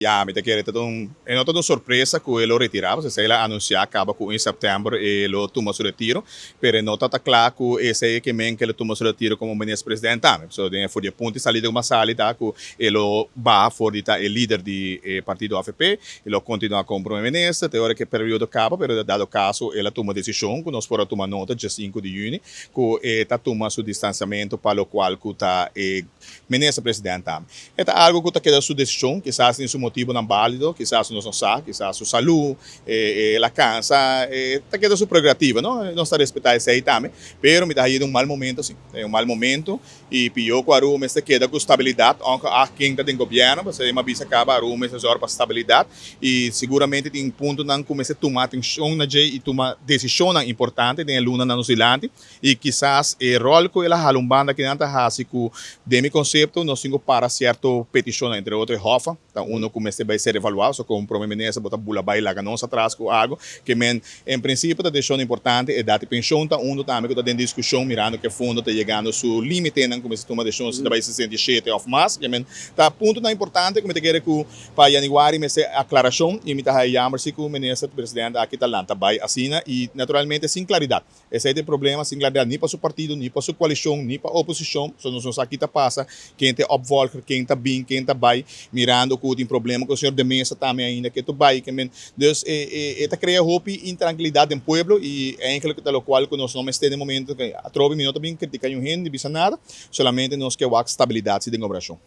Ya, me te quiere é nota de surpresa que ele retirava, se ele anunciar acaba com em setembro ele toma seu retiro, pero nota tá claro que esse é que men que ele toma seu retiro como ministro-presidente também. So, den foi de ponto salida uma salida que ele vai for de o líder do partido AFP, ele continua como primeiro-ministro, até hora que o período acaba, pero dado caso ele toma decisão que nós podemos tomar nota dia 5 de junho, que está toma seu distanciamento para o qual que tá ministro-presidente também. É algo que tá queda sua decisão, quizás em seu motivo não válido, quizás não sabe, quizás sua saúde, a cansa, está queda sua prerrogativa, não? Não está respeitar isso aí também, pero me está aí um mau momento, sim, é um mau momento, e pior que a Roma está queda com estabilidade, aunque a quem está em governo, você uma vez acaba a Roma está para estabilidade, e seguramente tem ponto não começa a tomar atenção na gente e tomar decisão importante tem a Luna na Nova Zelândia, e quizás o rol que ela halumbanda que não está assim, de meu conceito, nós temos para certo petição entre outros Hofa, então uno começa a ser evaluado, só como provavelmente botar bula baila ganhos atrás com algo que men em princípio a decisão importante é dar pensão, então uno também que está dentro discussão mirando que o fundo está chegando seu limite, não começa a tomar decisão se vai 67 of mass, que men tá ponto não importante como te quer que para januário me se aclaração e me tá aí se que o ministro presidente aqui Talanta vai assina e naturalmente sem claridade. Esse é o problema, sem claridade nem para seu partido, nem para sua coalição, nem para a oposição, só nós aqui tá passa quem está opvolger, quem está bem, quem está vai mirando que tem problema com o senhor de mesa também ainda que tu vai, que men Deus eta cria hope e intranquilidade no povo e é aquilo que tal qual que nós não estamos no momento que a trove minuto bem criticar um gente, não bisa nada, solamente nós que o estabilidade se tem operação.